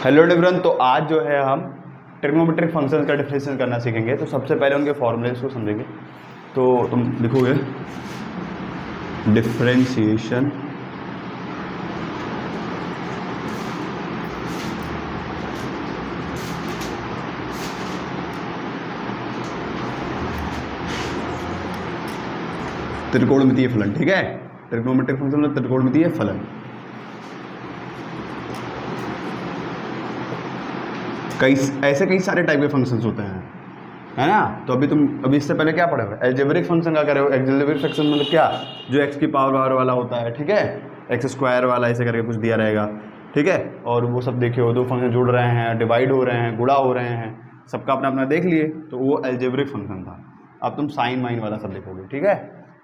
Hello everyone, तो आज जो है हम ट्रिग्नोमेट्रिक फंक्शन का डिफरेंशिएशन करना सीखेंगे। तो सबसे पहले उनके फॉर्मूलेस को समझेंगे। तो तुम लिखोगे डिफरेंशिएशन त्रिकोणमितीय फलन। ठीक है, ट्रिग्नोमेट्रिक फंक्शन में त्रिकोणमितीय फलन। कई सारे टाइप के फंक्शंस होते हैं, है ना। तो अभी इससे पहले क्या पढ़े हुए, एल्जेब्रिक फंक्शन का करे हो। एल्जेब्रिक फंक्शन मतलब क्या, जो एक्स की पावर वाला होता है, ठीक है, एक्स स्क्वायर वाला ऐसे करके कुछ दिया रहेगा, ठीक है। और वो सब देखे हो, दो फंक्शन जुड़ रहे हैं, डिवाइड हो रहे हैं, गुणा हो रहे हैं, सबका अपना अपना देख लिए, तो वो एल्जेब्रिक फंक्शन था। अब तुम साइन वाइन वाला सब देखोगे, ठीक है।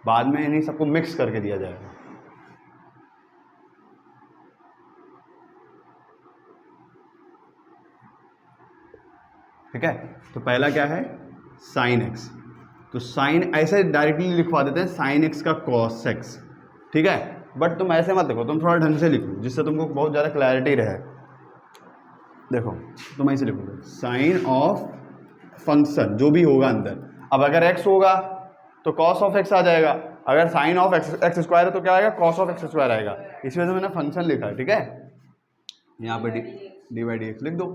बाद में इन्हीं सबको मिक्स करके दिया जाएगा। ठीक है, तो पहला क्या है, साइन एक्स। तो साइन ऐसे डायरेक्टली लिखवा देते हैं, साइन एक्स का कॉस एक्स, ठीक है। बट तुम ऐसे मत लिखो, तुम थोड़ा ढंग से लिखो जिससे तुमको बहुत ज़्यादा क्लैरिटी रहे। देखो, तुम ऐसे लिखोगे साइन ऑफ फंक्शन जो भी होगा अंदर। अब अगर एक्स होगा तो कॉस ऑफ एक्स आ जाएगा, अगर साइन ऑफ एक्स स्क्वायर है तो क्या आएगा, कॉस ऑफ एक्स स्क्वायर आएगा। इस वजह से मैंने फंक्शन लिखा है, ठीक है। यहाँ पे डी बाई डी एक्स लिख दो,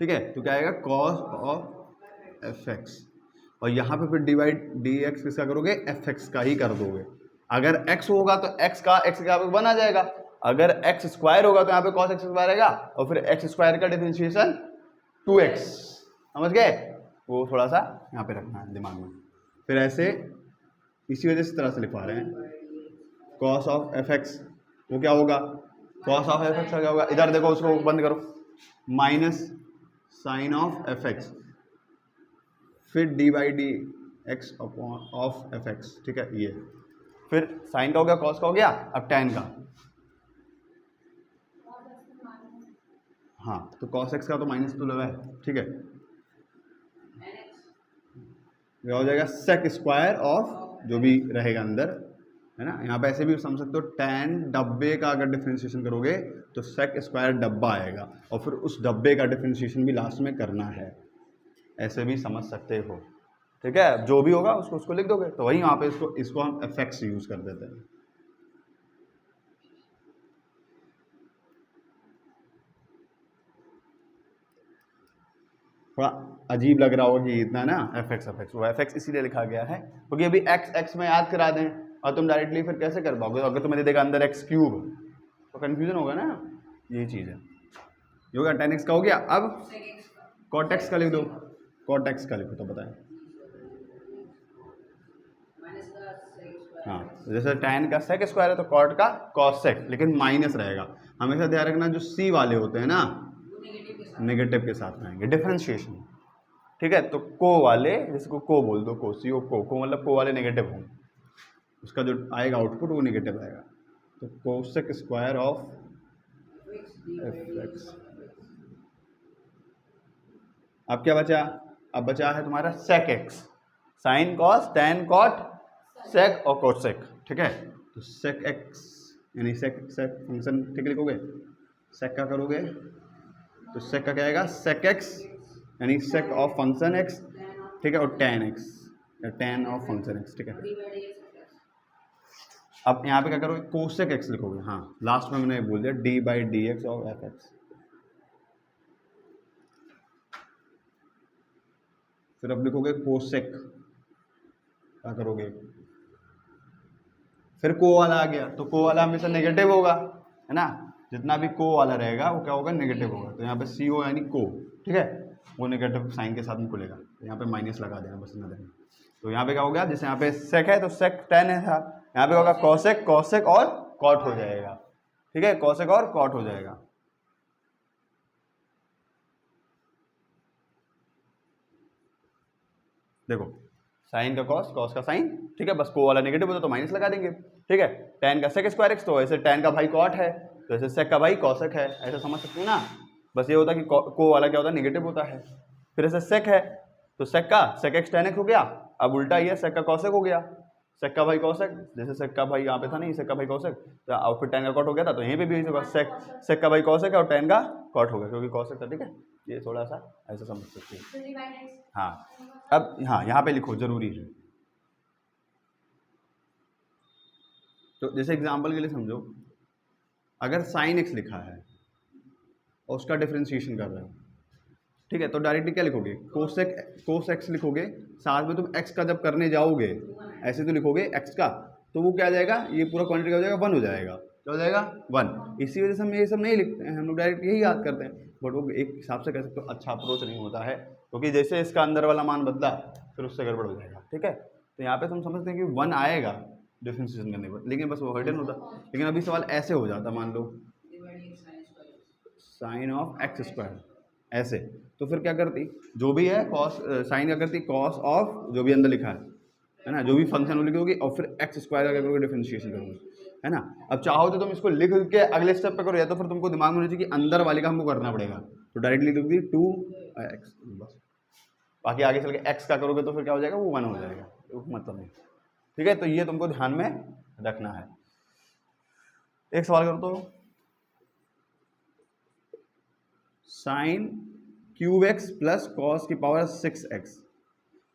ठीक है। तो क्या आएगा, कॉस ऑफ एफ एक्स। और यहाँ पे फिर डिवाइड डी एक्स किसका करोगे, एफ एक्स का ही कर दोगे। अगर एक्स होगा तो एक्स का वन आ जाएगा, अगर एक्स स्क्वायर होगा तो यहाँ पे कॉस एक्स स्क्वायर आएगा, और फिर एक्स स्क्वायर का डिफरेंशिएशन 2x। समझ गए, वो थोड़ा सा यहाँ पे रखना है दिमाग में। फिर ऐसे इसी वजह से तरह से लिखवा रहे हैं, कॉस ऑफ एफ एक्स वो क्या होगा, कॉस ऑफ एफ एक्स क्या होगा, इधर देखो, उसको बंद करो, minus sine of f x, फिर d by d x upon of f x, ठीक है। ये फिर साइन का हो गया, कॉस का हो गया, अब टेन का, हाँ, तो कॉस एक्स का तो माइनस तो लगा है, ठीक है। ये हो जाएगा सेक स्क्वायर ऑफ जो भी रहेगा अंदर, है ना। यहाँ पे ऐसे भी समझ सकते हो, टेन डब्बे का अगर डिफरेंशिएशन करोगे तो सेक स्क्वायर डब्बा आएगा, और फिर उस डब्बे का डिफरेंशिएशन भी लास्ट में करना है, ऐसे भी समझ सकते हो, ठीक है। जो भी होगा उसको लिख दोगे, तो वही वहाँ पे इसको हम एफ एक्स यूज कर देते हैं। थोड़ा अजीब लग रहा होगा कि इतना ना एफ एक्स, वो एफ एक्स इसीलिए लिखा गया है क्योंकि अभी एक्स में याद करा दें, और तुम डायरेक्टली फिर कैसे कर पाओगे, अगर तुम्हें दे देगा अंदर एक्स क्यूब तो कन्फ्यूजन होगा ना, यही चीज़ है। ये होगा टेन एक्स का हो गया। अब कॉट एक्स का लिख दो, कॉट एक्स का लिखो तो बताएं, हाँ, जैसे टेन का सेक स्क्वायर है तो कॉट का कॉस सेक, लेकिन माइनस रहेगा। हमेशा ध्यान रखना, जो सी वाले होते हैं ना, नेगेटिव के साथ आएंगे डिफरेंशिएशन, ठीक है। तो को वाले, जैसे को बोल दो, को सी ओ को मतलब को वाले नेगेटिव हों, उसका जो आएगा आउटपुट वो नेगेटिव आएगा। तो cosec square of f x. अब क्या बचा, अब बचा है तुम्हारा sec x, sine cos tan cot sec और कोसेक, ठीक है। तो सेक एक्स यानी सेक फंक्शन, ठीक लिखोगे, सेक का करोगे तो सेक का क्या आएगा, सेक एक्स यानी सेक ऑफ फंक्शन एक्स, ठीक है, और टेन एक्स या टेन ऑफ फंक्शन एक्स, ठीक है। अब यहाँ पे क्या करोगे, कोसेक एक्स लिखोगे, हाँ, लास्ट में मैंने बोल दिया D by d x of f x. फिर अब लिखोगे कोसेक, क्या करोगे, फिर को वाला आ गया, तो को वाला हमेशा नेगेटिव होगा, है ना। जितना भी को वाला रहेगा वो क्या होगा, नेगेटिव होगा। तो यहाँ पे सी ओ यानी को, ठीक है, वो नेगेटिव साइन के साथ में खुलेगा, तो यहाँ पे माइनस लगा देना बस, ना देना। तो यहाँ पे क्या हो गया, जैसे यहाँ पे सेक है तो सेक टेन है था, यहाँ पे होगा कॉसेक, कॉसेक और कॉट हो जाएगा, ठीक है, कॉसेक और कॉट हो जाएगा। देखो, साइन का कॉस, कॉस का साइन, ठीक है, बस को वाला नेगेटिव होता तो माइनस लगा देंगे, ठीक है। टेन का सेक स्क्वायर एक्स, तो ऐसे टेन का भाई कॉट है तो ऐसे सेक का भाई कॉसेक है, ऐसा समझ सकते हो ना। बस ये होता है कि को वाला क्या होता है, नेगेटिव होता है। फिर ऐसे सेक है तो सेक का सेक एक्स टेन एक्स हो गया, अब उल्टा ही है, सेक का कॉसेक हो गया, सेक का भाई कॉसेक, जैसे सेक का भाई यहाँ पे था नहीं, सेक का भाई कॉसेक, तो और फिर tan का कॉट हो गया था, तो यहीं पे भी यही होगा, सेक सेक का भाई कॉसेक और tan का कॉट हो गया क्योंकि कॉसेक था। ठीक है, ये थोड़ा सा ऐसा समझ सकते हैं। हाँ, अब हाँ यहाँ पे लिखो, जरूरी है। तो जैसे एग्जाम्पल के लिए समझो, अगर साइन एक्स लिखा है और उसका डिफ्रेंशिएशन कर रहे हो, ठीक है, तो डायरेक्टली क्या लिखोगे, कोसेक कोस एक्स लिखोगे, साथ में तुम एक्स का जब करने जाओगे ऐसे तो लिखोगे एक्स का, तो वो क्या आ जाएगा, ये पूरा क्वांटिटी हो जाएगा, 1 हो जाएगा, क्या हो जाएगा 1। इसी वजह से हम ये सब नहीं लिखते हैं, हम लोग डायरेक्ट यही याद करते हैं, बट वो एक हिसाब से कह सकते हो अच्छा अप्रोच नहीं होता है, क्योंकि जैसे इसका अंदर वाला मान बदला फिर उससे गड़बड़ हो जाएगा। ठीक है, तो यहाँ पे तुम समझते हैं कि 1 आएगा डिफ्रेंशिएशन करने पर, लेकिन बस वो हिडन होता। लेकिन अभी सवाल ऐसे हो जाता, मान लो साइन ऑफ एक्स स्क्वायर ऐसे, तो फिर क्या करती, जो भी है कॉस साइन क्या करती, कॉस ऑफ जो भी अंदर लिखा है ना, जो भी फंक्शन वो लिखोगे और फिर एक्स स्क्वायर का क्या करोगे, डिफरेंशिएशन करोगे, है ना। अब चाहो तो तुम इसको लिख के अगले स्टेप पे करो, या तो फिर तुमको दिमाग में होना चाहिए कि अंदर वाले का हमको करना पड़ेगा, तो डायरेक्टली लिख दी 2x बस, बाकी आगे चल के एक्स का करोगे तो फिर क्या हो जाएगा, वो 1 हो जाएगा, तो मतलब नहीं। ठीक है, तो ये तुमको ध्यान में रखना है। एक सवाल करो तो, sine cube x plus cos की पावर 6x,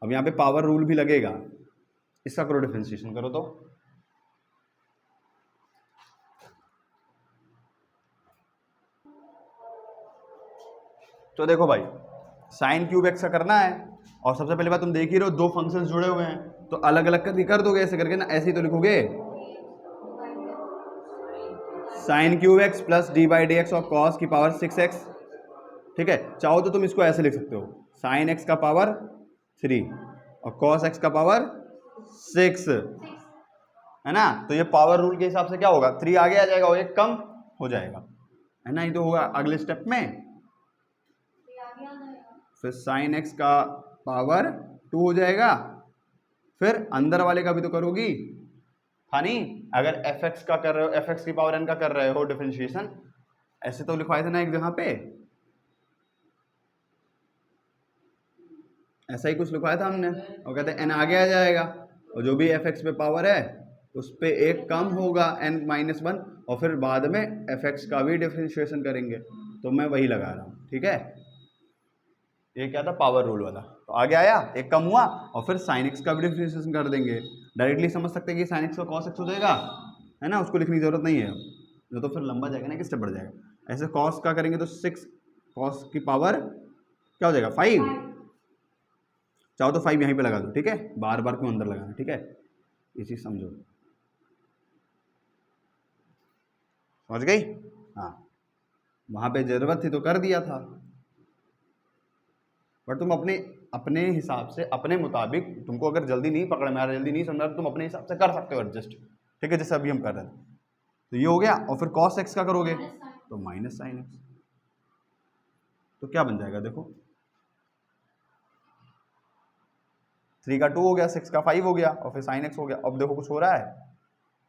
अब यहाँ पे पावर रूल भी लगेगा, इसका करो डिफरेंशिएशन करो तो देखो भाई, साइन क्यूब एक्स का करना है, और सबसे पहले बात तुम देख ही रहे हो, दो फंक्शंस जुड़े हुए हैं, तो अलग अलग करके कर दोगे ऐसे करके ना, ऐसे ही तो लिखोगे sine cube x plus D by d x और कॉस की पावर 6x। ठीक है, चाहो तो तुम इसको ऐसे लिख सकते हो, साइन एक्स का पावर 3 और कॉस एक्स का पावर 6, है ना। तो ये पावर रूल के हिसाब से क्या होगा, 3 आगे आ जाएगा और 1 कम हो जाएगा, है ना। ये तो होगा अगले स्टेप में, फिर साइन एक्स का पावर 2 हो जाएगा, फिर अंदर वाले का भी तो करोगी, हाँ नहीं, अगर एफ एक्स का कर रहे हो, एफ एक्स की पावर एन का कर रहे हो डिफरेंशिएशन, ऐसे तो लिखवाए थे ना एक जगह पे, ऐसा ही कुछ लिखवाया था हमने, और कहते हैं एन आगे आ जाएगा और जो भी एफ एक्स पे पावर है उस पर एक कम होगा n-1, और फिर बाद में एफ एक्स का भी डिफरेंशिएशन करेंगे, तो मैं वही लगा रहा हूँ। ठीक है, ये क्या था, पावर रूल वाला, तो आगे आया एक कम हुआ और फिर साइन एक्स का भी डिफरेंशिएशन कर देंगे, डायरेक्टली समझ सकते हैं कि साइन एक्स का कॉस एक्स हो जाएगा, है ना, उसको लिखने की जरूरत नहीं है, जो तो फिर लंबा जाएगा ना, किस स्टेप बढ़ जाएगा। ऐसे कॉस का करेंगे तो 6 कॉस की पावर क्या हो जाएगा 5, चाहो तो 5 यहीं पे लगा दो। ठीक है, बार बार क्यों अंदर लगाना, ठीक है, ये चीज समझो, समझ गई। हाँ, वहां पे जरूरत थी तो कर दिया था, बट तुम अपने अपने हिसाब से अपने मुताबिक, तुमको अगर जल्दी नहीं पकड़ में आ रहा, जल्दी नहीं समझ रहा, तो तुम अपने हिसाब से कर सकते हो एडजस्ट। ठीक है, जैसे अभी हम कर रहे थे, तो ये हो गया, और फिर कॉस एक्स का करोगे तो माइनस साइन एक्स, तो क्या बन जाएगा देखो, 3 का 2 हो गया, 6 का 5 हो गया, और फिर साइन एक्स हो गया। अब देखो कुछ हो रहा है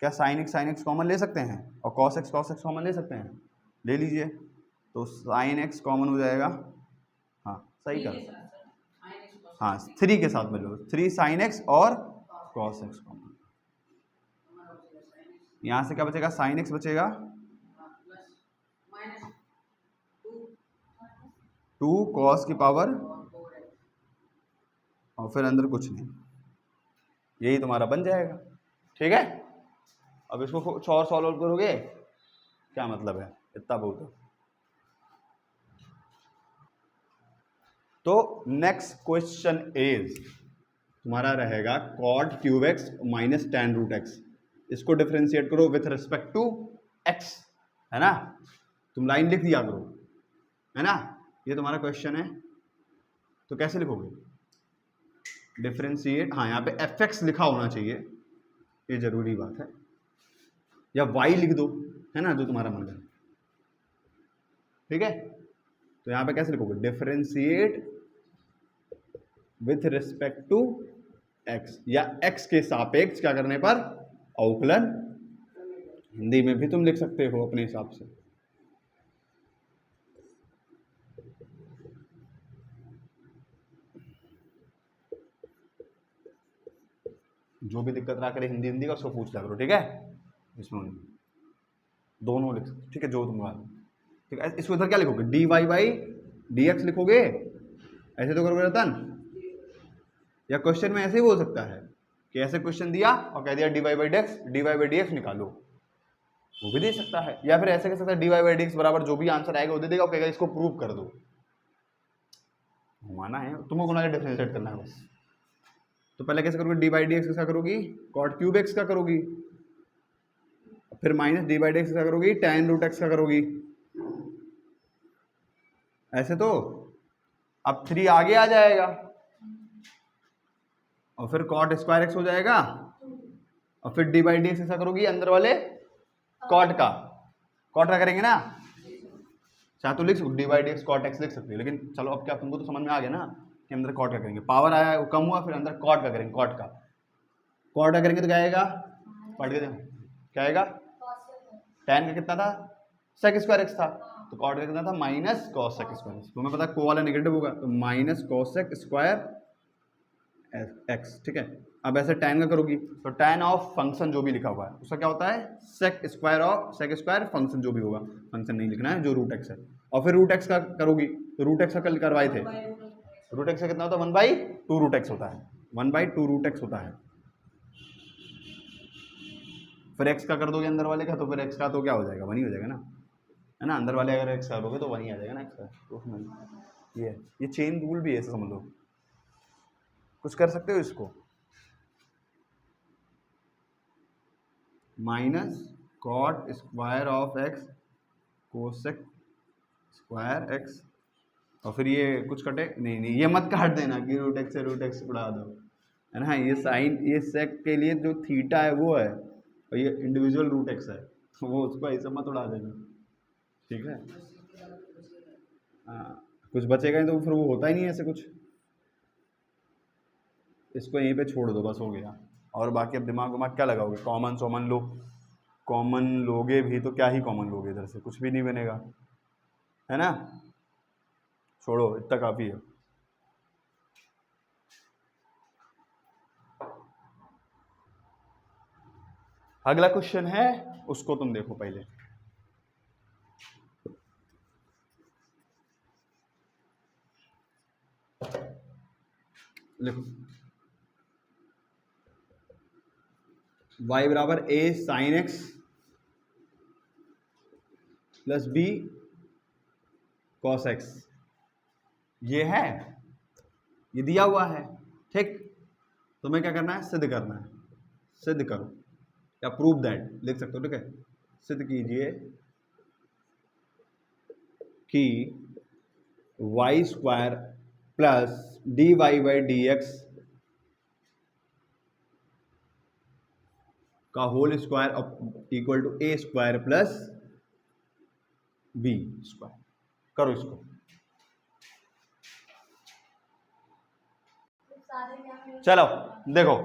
क्या, साइन एक्स कॉमन ले सकते हैं और कॉस एक्स कॉमन ले सकते हैं, ले लीजिए, तो साइन एक्स कॉमन हो जाएगा, हाँ सही कर, हाँ 3 के साथ में लो, 3 साइन एक्स और कॉस एक्स कॉमन, यहाँ से क्या बचेगा, साइन एक्स बचेगा 2 कॉस की पावर, और फिर अंदर कुछ नहीं, यही तुम्हारा बन जाएगा। ठीक है, अब इसको कुछ और सॉल्व करोगे, क्या मतलब है, इतना बहुत है। तो नेक्स्ट क्वेश्चन इज तुम्हारा रहेगा cot cube x minus ten root x, इसको डिफरेंशिएट करो विथ रिस्पेक्ट टू एक्स, है ना, तुम लाइन लिख दिया करो, है ना, ये तुम्हारा क्वेश्चन है। तो कैसे लिखोगे, डिफरेंशिएट, हाँ यहाँ पे एफ एक्स लिखा होना चाहिए, ये जरूरी बात है, या वाई लिख दो, है ना, जो तुम्हारा मन है। ठीक है, तो यहाँ पे कैसे लिखोगे, differentiate with respect to x, या एक्स के सापेक्ष क्या करने पर, अवकलन, हिंदी में भी तुम लिख सकते हो अपने हिसाब से। जो भी दिक्कत रहा करे हिंदी का उसको पूछ लिया करो, ठीक है। इसमें दोनों लिख सकते, ठीक है, जो तुम ठीक है। इसको इधर क्या लिखोगे, dy बाई dx लिखोगे, ऐसे तो करोगे रतन। या क्वेश्चन में ऐसे ही बोल सकता है कि ऐसे क्वेश्चन दिया और कह दिया dy बाई dx निकालो, वो भी दे सकता है। या फिर ऐसे कह सकता है dy बाई dx बराबर जो भी आंसर आएगा वो दे देगा और कहेगा इसको प्रूव कर दो। माना है तुमको गुना डिफरेंशिएट करना है बस। तो पहले कैसे करोगे, डी बाई डी एक्स कैसा करोगी, कॉट क्यूब एक्स का करोगी, फिर minus D by d x का करोगी, tan रूट एक्स का करोगी, ऐसे। तो अब 3 आगे आ जाएगा और फिर कॉट स्क्वायर एक्स हो जाएगा और फिर डी बाई डी एक्स ऐसा करोगी अंदर वाले कॉट का करेंगे ना, चाहे तो लिख सकते d by d x cot x लिख सकते हो, लेकिन चलो अब क्या तुमको तो समझ में आ गया ना कि अंदर कॉट का करेंगे, पावर आया वो कम हुआ, फिर अंदर कॉट का करेंगे, कॉट का करेंगे तो क्या आएगा, पढ़ के क्या आएगा, tan का कितना था, sec स्क्वायर एक्स था, तो कॉट का कितना था, minus cosec square x. तुम्हें पता है को वाला नेगेटिव होगा तो minus cosec square x, ठीक है। अब ऐसे tan का करोगी तो tan ऑफ फंक्शन जो भी लिखा हुआ है उसका क्या होता है, सेक स्क्वायर फंक्शन जो भी होगा, फंक्शन नहीं लिखना है, जो रूट एक्स है। और फिर रूट एक्स का करोगी तो रूट एक्स का कल करवाए थे, रूट एक्स का कितना होता है, 1/2 रूट एक्स होता है, 1/2 रूट एक्स होता है। फिर एक्स का कर दोगे अंदर वाले का तो फिर एक्स का तो क्या हो जाएगा, 1 ही हो जाएगा ना, है ना। अंदर वाले अगर एक्स करोगे तो 1 ही आ जाएगा ना एक्स का। तो उसमें ये चेन रूल भी है, ऐसे समझ लो, कुछ कर सकते हो इसको, minus cot square of x cosec square x, और फिर ये कुछ कटे नहीं, ये मत काट देना कि रूट एक्स से रूट एक्स उड़ा दो, है ना। ये साइन, ये सेक के लिए जो थीटा है वो है और ये इंडिविजुअल रूट एक्स है, वो उसको ऐसे मत उड़ा देना, ठीक है। हाँ, कुछ बचेगा नहीं तो फिर वो होता ही नहीं ऐसे कुछ, इसको यहीं पे छोड़ दो बस, हो गया। और बाकी अब दिमाग क्या लगाओगे, कॉमन लोगे भी तो क्या ही कॉमन लोगे, इधर से कुछ भी नहीं बनेगा, है ना। छोड़ो, इतना काफ़ी है। अगला क्वेश्चन है, उसको तुम देखो पहले, लिखो y बराबर a sine x plus b cos x, ये है, ये दिया हुआ है, ठीक। तुम्हें क्या करना है, सिद्ध करना है, सिद्ध करो या प्रूव दैट लिख सकते हो, ठीक है। सिद्ध कीजिए कि y square plus d y by d x का whole square equal to a square plus b square. करो इसको, चलो देखो,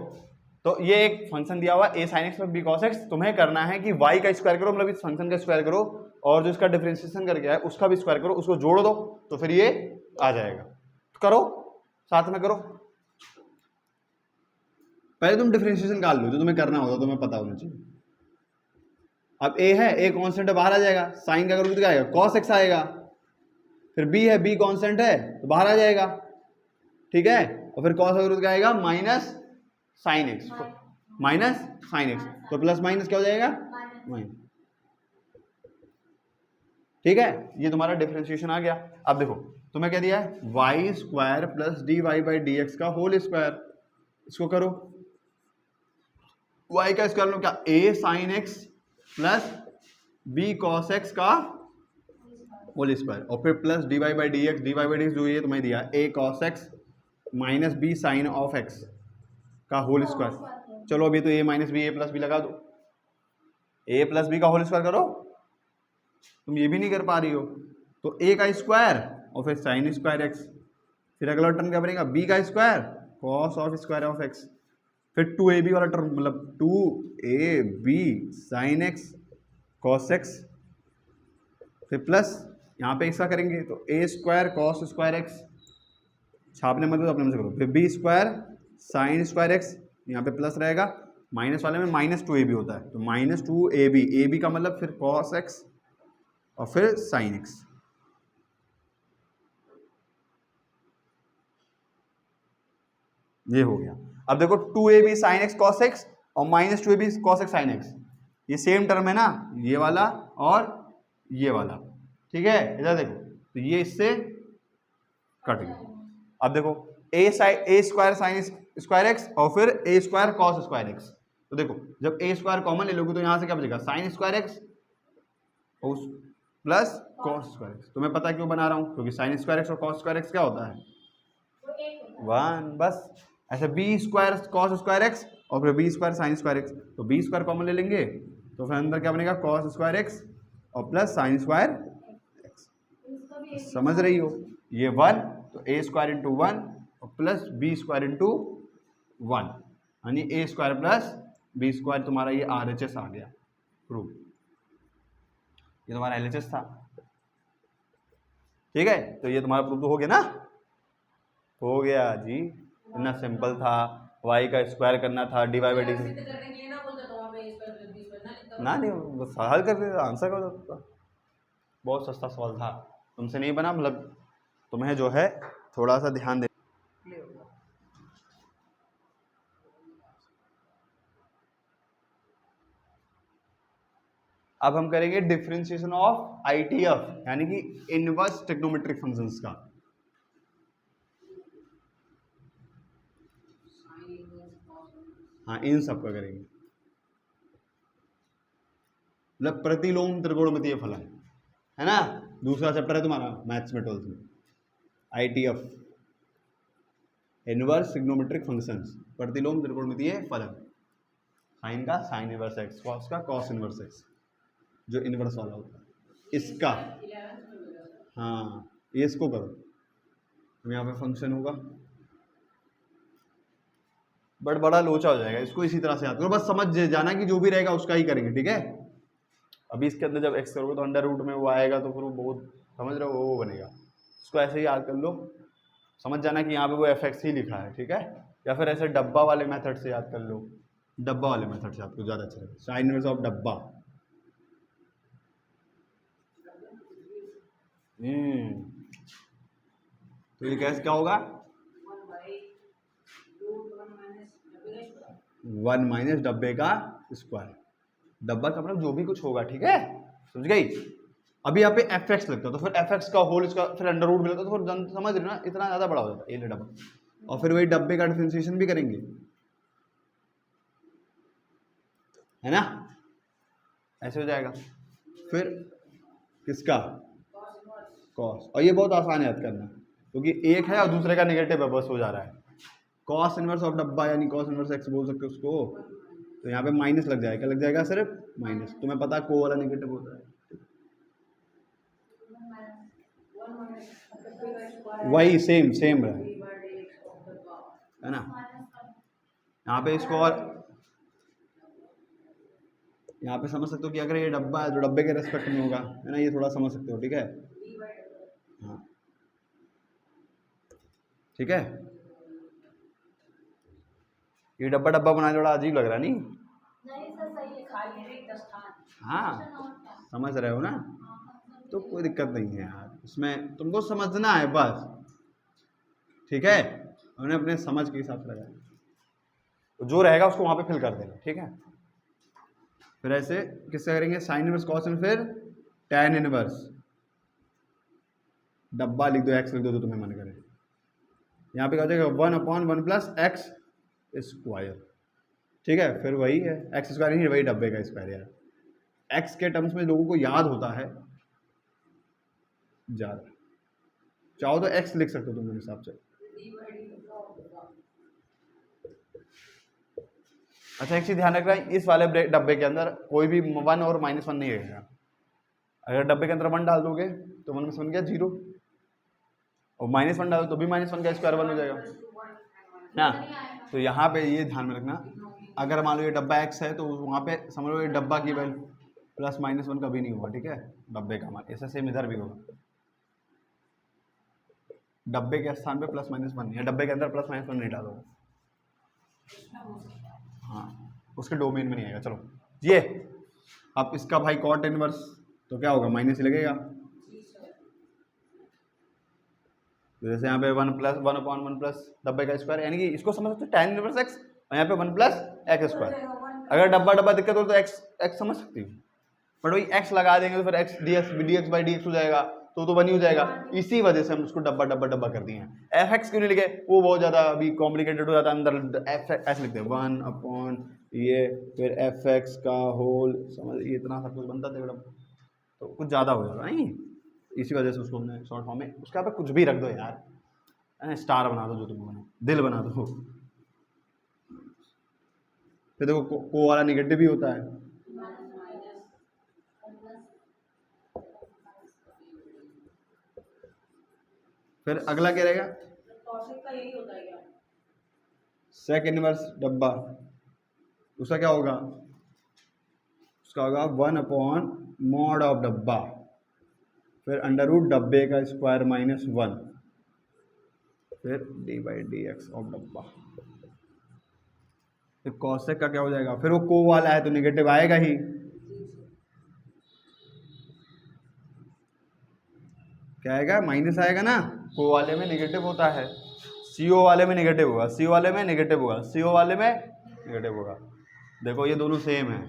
तो ये एक फंक्शन दिया हुआ a sine x plus b cos x, तुम्हें करना है कि y का स्क्वायर करो, मतलब इस फंक्शन का स्क्वायर करो, और जो इसका डिफरेंशिएशन करके है उसका भी स्क्वायर करो, उसको जोड़ दो तो फिर ये आ जाएगा। तो करो, साथ में करो, पहले तुम डिफरेंशिएशन निकाल लो, जो तुम्हें करना होगा तुम्हें पता होना चाहिए। अब a है, a कांस्टेंट है, बाहर आ जाएगा, साइन का करोगे तो क्या आएगा, कॉस एक्स आएगा। फिर b है, b कांस्टेंट है तो बाहर आ जाएगा, ठीक है। और फिर कॉस का क्या आएगा, minus sine x, minus sine x, तो प्लस माइनस क्या हो जाएगा, माइनस, ठीक है। ये तुम्हारा डिफरेंशिएशन आ गया। अब देखो तुम्हें क्या दिया है, y square plus d y by d x का होल स्क्वायर, इसको करो, y का स्क्वायर लो क्या, a sine x plus b cos x का होल स्क्वायर, और फिर plus d y by d x जो ये तुम्हें दिया a cos x minus b sine of x का होल स्क्वायर। चलो अभी तो a minus b a plus b लगा दो, a प्लस बी का होल स्क्वायर करो, तुम ये भी नहीं कर पा रही हो, तो a का स्क्वायर और फिर साइन स्क्वायर एक्स, फिर अगला टर्म क्या बनेगा, b का square cos of square of x, फिर 2ab वाला टर्म मतलब 2ab sign x cos x, फिर प्लस यहाँ पे इसका करेंगे तो a square cos square x, छापने मतलब अपने में से करो, फिर b square sine square x, यहाँ पे प्लस रहेगा, माइनस वाले में -2ab होता है, तो -2ab, ab का मतलब फिर cos x और फिर sin x। ये हो गया। अब देखो 2ab sin x cos x और -2ab cos x sin x, ये सेम टर्म है ना, ये वाला और ये वाला, ठीक है। इधर देखो, तो ये इससे कट गया। अब देखो a square sine square x और फिर a square cos square x, तो देखो जब a स्क्वायर कॉमन ले लोगे तो यहां से क्या बचेगा, sine square x plus cos square x. तुम्हें पता क्यों बना रहा हूं, क्योंकि साइन स्क्वायर एक्स और कॉस स्क्वायर एक्स क्या होता है, 1। बस ऐसे b square cos square x और फिर b square sine square x, तो b स्क्वायर कॉमन ले लेंगे तो फिर अंदर क्या बनेगा, कॉस स्क्वायर एक्स और प्लस साइन स्क्वायर एक्स। समझ रही हो, ये 1 तो a स्क्वायर इंटू 1 और प्लस b स्क्वायर इंटू 1, यानी a square plus b square, तुम्हारा ये RHS आ गया प्रूफ। ये तुम्हारा LHS था, ठीक है। तो ये तुम्हारा प्रूफ तो हो गया ना, हो गया जी, इतना सिंपल था। y का स्क्वायर करना था, dy बाई डी ना, नहीं बस हल कर दिया, आंसर कर दो। बहुत सस्ता सवाल था, तुमसे नहीं बना, मतलब तुम्हें जो है थोड़ा सा ध्यान दे। अब हम करेंगे डिफरेंशिएशन ऑफ ITF, यानी कि इनवर्स ट्रिग्नोमेट्रिक फंक्शंस का। हाँ, इन सब का करेंगे, मतलब प्रतिलोम त्रिकोणमितीय फलन, है ना। दूसरा चैप्टर है तुम्हारा मैथ्स में 12th में, ITF, इनवर्स ट्रिग्नोमेट्रिक फंक्शंस, प्रतिलोम त्रिकोणमितीय फलन। साइन का साइन इनवर्स एक्स, कॉस का कॉस इनवर्स एक्स, जो इनवर्स वाला होता है इसका। हाँ, ये इसको करो, तो यहाँ पे फंक्शन होगा, बट बड़ा लोचा हो जाएगा, इसको इसी तरह से याद करो, बस समझ जाना कि जो भी रहेगा उसका ही करेंगे, ठीक है। अभी इसके अंदर जब एक्स करोगे तो अंडर रूट में वो आएगा, तो फिर वो बहुत, समझ रहे हो, वो बनेगा। इसको ऐसे ही याद कर लो, समझ जाना कि यहाँ पे वो fx ही लिखा है, ठीक है। या फिर ऐसे डब्बा वाले मेथड से याद कर लो, डब्बा वाले मेथड से आपको ज़्यादा अच्छा लगेगा, साइन इनवर्स ऑफ डब्बा। तो ये कैसे क्या होगा, 1 माइनस डब्बे का स्क्वायर, डब्बा का मतलब जो भी कुछ होगा, ठीक है, समझ गई। अभी यहाँ पे fx लगता है, तो फिर fx का होल, इसका फिर अंडर रूट मिलता है, तो फिर समझ रहे ना, इतना ज़्यादा बड़ा हो जाता है ये डब्बा, और फिर वही डब्बे का डिफरेंशिएशन भी करेंगे, है ना, ऐसे हो जाएगा। फिर किसका, कॉस, और ये बहुत आसान है याद करना, क्योंकि एक है और दूसरे का नेगेटिव है, बस हो जा रहा है। कॉस इनवर्स ऑफ डब्बा, यानी कॉस इनवर्स एक्स बोल सकते हो उसको, तो यहाँ पे माइनस लग जाएगा, लग जाएगा सिर्फ माइनस, तुम्हें पता है को वाला नेगेटिव होता है, वही सेम सेम रहा है ना। यहाँ पे इसको और यहाँ पे समझ सकते हो कि अगर ये डब्बा है तो डब्बे के रेस्पेक्ट में होगा, है ना, ये थोड़ा समझ सकते हो, ठीक है। हाँ, ठीक है, ये डब्बा डब्बा बनाने थोड़ा अजीब लग रहा है, नहीं सर, सही है। हाँ, समझ रहे हो ना, तो कोई दिक्कत नहीं है यार, इसमें तुमको समझना है बस, ठीक है। हमने अपने समझ के हिसाब से लगाया, तो जो रहेगा उसको वहां पे फिल कर देना, ठीक है। फिर ऐसे किससे करेंगे, साइन इनवर्स कॉस इनवर्स, फिर टैन इनवर्स, डब्बा लिख दो, एक्स लिख दो, तो तुम्हें मन करे। यहाँ पे क्या हो जाएगा, 1/1 प्लस एक्स स्क्वायर, ठीक है। फिर वही है एक्स स्क्वायर, नहीं वही डब्बे का स्क्वायर यार, एक्स के टर्म्स में लोगों को याद होता है ज़्यादा, चाहो तो एक्स लिख सकते हो तुम मेरे हिसाब से। अच्छा, एक चीज़ ध्यान रखना, इस वाले डब्बे के अंदर कोई भी 1 और -1 नहीं रहेगा। अगर डब्बे के अंदर 1 डाल दोगे तो 1 में 1 गया 0, और -1 डालो तो भी -1 का स्क्वायर 1 हो जाएगा ना। तो यहाँ पे ये ध्यान में रखना, अगर मान लो ये डब्बा x है तो वहाँ पे समझ लो ये डब्बा की वैल्यू +-1 कभी नहीं होगा, ठीक है, डब्बे का मान। ऐसा सेम इधर भी होगा, डब्बे के स्थान पे +-1 या डब्बे के अंदर +-1 नहीं डालोगे। हाँ उसके डोमेन में नहीं आएगा। चलो ये अब इसका भाई कॉट इनवर्स तो क्या होगा, माइनस ही लगेगा। तो जैसे यहाँ पे 1+1/1 डब्बे का स्क्वायर, यानी कि इसको समझ सकते हो tan इनवर्स x, और यहाँ पे 1+x²। अगर डब्बा डब्बा दिक्कत हो तो x समझ सकती हो, बट वही x लगा देंगे तो फिर x dx हो जाएगा, तो 1 ही हो जाएगा। इसी वजह से हम उसको डब्बा डब्बा डब्बा कर दिए हैं। fx क्यों नहीं लिखे, वो बहुत ज़्यादा अभी कॉम्प्लिकेटेड हो जाता है, अंदर ऐसे लिखते हैं 1 ये फिर fx का होल, समझ ये इतना सब कुछ बनता था तो कुछ ज़्यादा हो जाता नहीं, इसी वजह से उसको हमने शॉर्ट फॉर्म में, उसके यहाँ पे कुछ भी रख दो यार, स्टार बना दो, जो तुम बना दिल बना दो। फिर देखो को वाला निगेटिव भी होता है। फिर अगला क्या रहेगा, सेक इनवर्स डब्बा, उसका क्या होगा, उसका होगा 1/mod ऑफ डब्बा, फिर अंडर रूट डब्बे का स्क्वायर -1, फिर d/dx ऑफ डब्बा। फिर कॉसेक का क्या हो जाएगा, फिर वो को वाला है तो निगेटिव आएगा ही, क्या आएगा, माइनस आएगा ना, को वाले में निगेटिव होता है, CO वाले में निगेटिव होगा, CO वाले में निगेटिव होगा, CO वाले में निगेटिव होगा। देखो ये दोनों सेम है,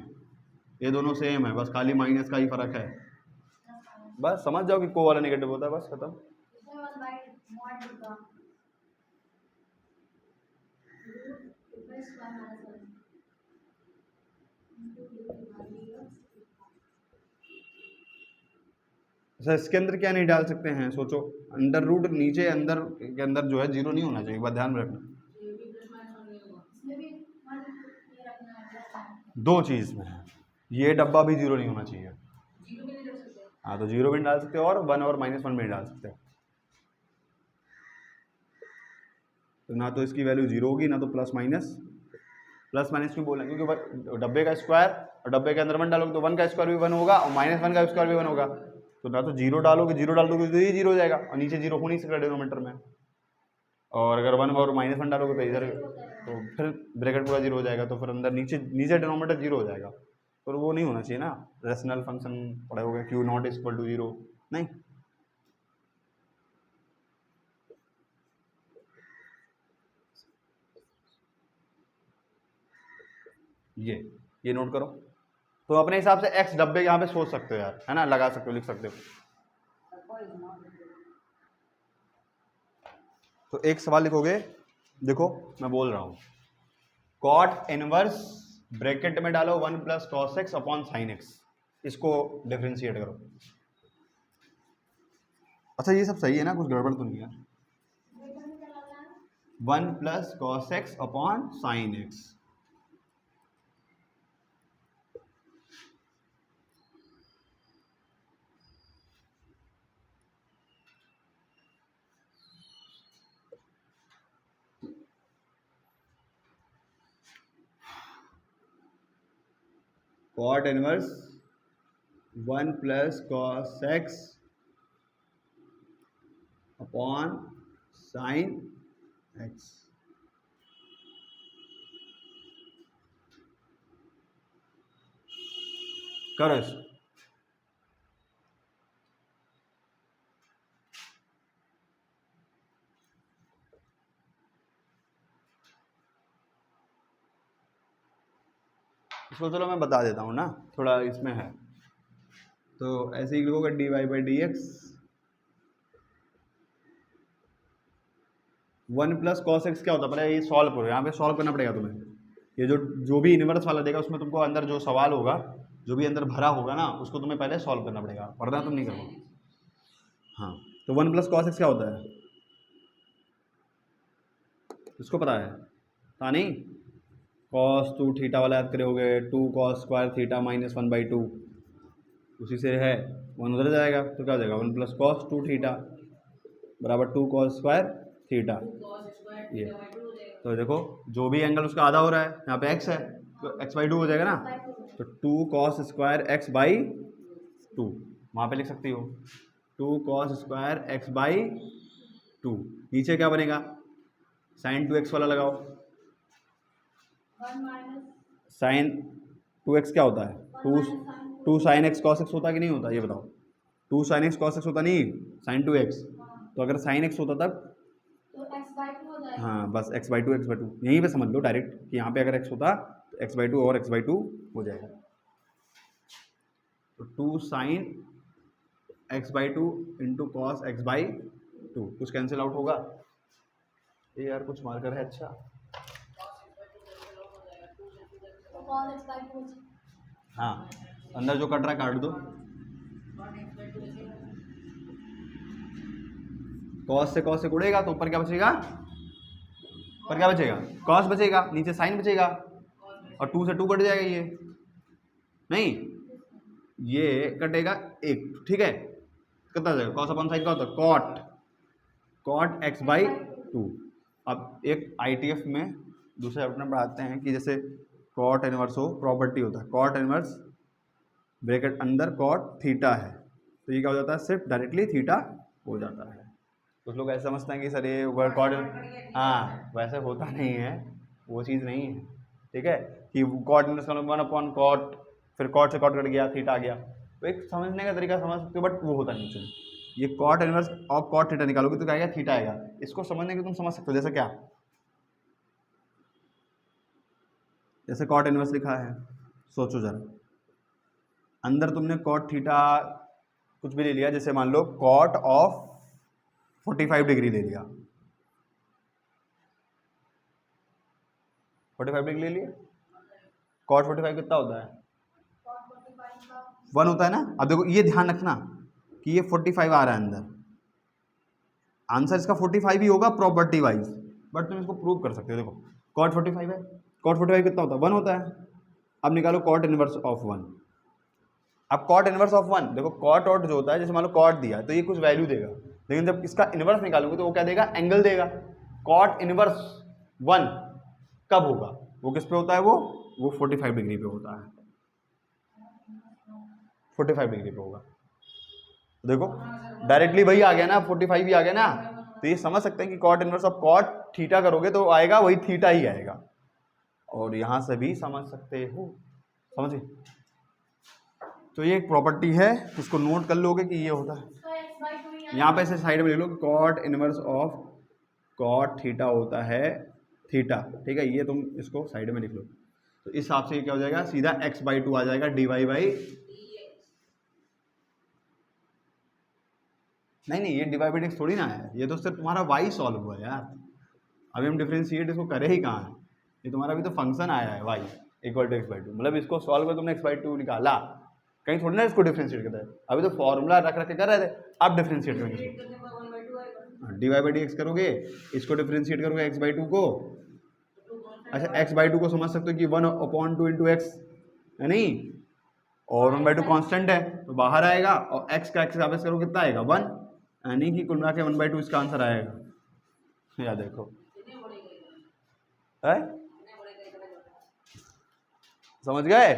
ये दोनों सेम है, बस खाली माइनस का ही फर्क है। बस समझ जाओ कि को वाला नेगेटिव होता है, बस खत्म। अच्छा इसके अंदर क्या नहीं डाल सकते हैं, सोचो, अंडर रूट नीचे अंदर के अंदर जो है जीरो नहीं होना चाहिए, एक बात ध्यान में रखना। दो चीज में है, ये डब्बा भी जीरो नहीं होना चाहिए। हाँ तो जीरो भी नहीं डाल सकते, और 1 और -1 भी नहीं डाल सकते। तो ना तो इसकी वैल्यू जीरो होगी, ना तो प्लस माइनस क्यों बोलेंगे, क्योंकि डब्बे का स्क्वायर और डब्बे के अंदर 1 डालोगे तो 1 का स्क्वायर भी 1 होगा, और -1 का स्क्वायर भी 1 होगा। तो ना तो जीरो डाल दोगे तो ये जीरो हो जाएगा, और नीचे जीरो हो नहीं सकता डिनोमीटर में, और अगर 1 और -1 डालोगे तो इधर, तो फिर ब्रैकेट पूरा जीरो हो जाएगा, तो फिर अंदर नीचे डिनोमीटर जीरो हो जाएगा। तो वो नहीं होना चाहिए ना, रेशनल फंक्शन पढ़े होगे Q0 = 0, नहीं। ये नोट करो। तो अपने हिसाब से x डब्बे यहाँ पे सोच सकते हो यार, है ना, लगा सकते हो, लिख सकते हो। तो एक सवाल लिखोगे, देखो मैं बोल रहा हूँ, कॉट इनवर्स ब्रैकेट में डालो 1 + cos x upon sin x, इसको डिफरेंशिएट करो। अच्छा ये सब सही है ना, कुछ गड़बड़ तो नहीं है। 1 + cos x upon sin x, cot inverse 1 + cos x upon sin x। करो इसको, इसको चलो मैं बता देता हूँ ना, थोड़ा इसमें है। तो ऐसे ही लिखोगे dy/dx 1 + cos x क्या होता है, पहले ये सॉल्व करो, यहाँ पे सॉल्व करना पड़ेगा तुम्हें। ये जो भी इनवर्स वाला देगा उसमें तुमको अंदर जो सवाल होगा, जो भी अंदर भरा होगा ना, उसको तुम्हें पहले सॉल्व करना पड़ेगा, वरना तुम नहीं करोगे। हाँ तो 1 + cos x क्या होता है, इसको पता है, हाँ नहीं, cos 2 वाला याद करोगे, 2 cos² θ -1/2, उसी से है 1 उधर जाएगा, तो क्या हो जाएगा 1 + cos 2 बराबर 2 cos² θ। ये तो देखो जो भी एंगल उसका आधा हो रहा है, यहाँ पे x है तो x/2 हो जाएगा ना, तो 2 cos² x/2 वहाँ पे लिख सकती हो, 2 cos² x/2। नीचे क्या बनेगा, sin 2x वाला लगाओ, साइन 2x क्या होता है? Two sine x cos x होता है कि नहीं होता, ये बताओ। 2 साइन एक्स कॉस एक्स होता नहीं, साइन 2x। तो अगर साइन x होता तब तो x/2 हो जाएगा। हाँ बस x/2 यहीं पे समझ लो डायरेक्ट कि यहाँ पे अगर x होता तो x/2 और x/2 हो जाएगा। तो 2 sign x/2 into cos x/2 कुछ कैंसिल आउट होगा? ये यार कुछ मार्कर है अच्छा। तो cos x/2 हाँ अंदर जो कट रहा है काट दो। कॉस से उड़ेगा तो ऊपर क्या बचेगा? ऊपर क्या बचेगा? कॉस बचेगा, नीचे साइन बचेगा और 2 से 2 कट जाएगा। ये नहीं, ये कटेगा एक, ठीक है। कितना आ जाएगा? कॉस अपॉन साइन का होता है कॉट x/2। अब एक ITF में दूसरे चैप्टर में पढ़ाते हैं कि जैसे कॉट इनवर्स हो, प्रॉपर्टी होता है कॉट इनवर्स ब्रैकेट अंदर कॉट थीटा है, तो ये क्या हो जाता है? सिर्फ डायरेक्टली थीटा हो जाता है। कुछ लोग ऐसे समझते हैं कि सर ये वर्ड कॉट, हाँ वैसे होता नहीं है, वो चीज़ नहीं है, ठीक है। कि कॉट इनवर्स 1 कॉट, फिर कॉट से कॉट कट गया, थीटा आ गया, तो एक समझने का तरीका समझ सकते हो, बट वो होता नहीं है। ये cot inverse of cot theta निकालोगे तो क्या आएगा? थीटा आएगा। इसको समझने के तुम समझ सकते हो, जैसे क्या, जैसे कॉट इनवर्स लिखा है, सोचो जरा, अंदर तुमने कॉट थीटा कुछ भी ले लिया, जैसे मान लो कॉट ऑफ 45 डिग्री ले लिया, 45 डिग्री ले लिया। कॉट 45 कितना होता है? 1 होता है ना। अब देखो ये ध्यान रखना कि ये 45 आ रहा है अंदर, आंसर इसका 45 ही होगा प्रॉपर्टी वाइज, बट तुम इसको प्रूव कर सकते हो। देखो कॉट 45 है, कॉट 45 कितना होता है? 1 होता है। अब निकालो कॉट इनवर्स ऑफ 1। अब कॉट इनवर्स ऑफ 1, देखो कॉट और जो होता है, जैसे मान लो कॉट दिया तो ये कुछ वैल्यू देगा, लेकिन जब इसका इनवर्स निकालोगे तो वो क्या देगा? एंगल देगा। कॉट इनवर्स 1 कब होगा? वो किस पे होता है? वो 45 डिग्री पे होता है, 45 डिग्री पे होगा। देखो डायरेक्टली वही आ गया ना, 45 ही आ गया ना, तो ये समझ सकते हैं कि cot inverse of cot theta करोगे तो आएगा वही थीटा ही आएगा। और यहां से भी समझ सकते हो, समझिए। तो ये एक प्रॉपर्टी है, इसको नोट कर लोगे कि ये होता है। यहाँ पे ऐसे साइड में लिख लो cot inverse of cot theta होता है थीटा, ठीक है। ये तुम इसको साइड में लिख लो, तो इस हिसाब से क्या हो जाएगा? सीधा x/2 आ जाएगा dy/, नहीं ये dy/dx थोड़ी ना है, ये तो सिर्फ तुम्हारा y सॉल्व हुआ है यार। अभी हम डिफरेंशिएट इसको करे ही कहाँ है, ये तुम्हारा अभी तो फंक्शन आया है y = x/2, मतलब इसको सॉल्व कर तुमने x/2 निकाला, कहीं थोड़ी ना इसको डिफरेंशिएट करता है। अभी तो फॉर्मूला रख के कर रहे थे, अब डिफरेंशिएट करेंगे, dy/dx करोगे, इसको डिफरेंशिएट करोगे x/2 को। अच्छा x/2 को समझ सकते हो कि 1/2 इंटू एक्स है नहीं, और 1/2 कांस्टेंट है तो बाहर आएगा, और x का x वापस करो कितना आएगा? 1, यानी कि कुल मिला के 1/2 इसका आंसर आएगा। या देखो है, समझ गए?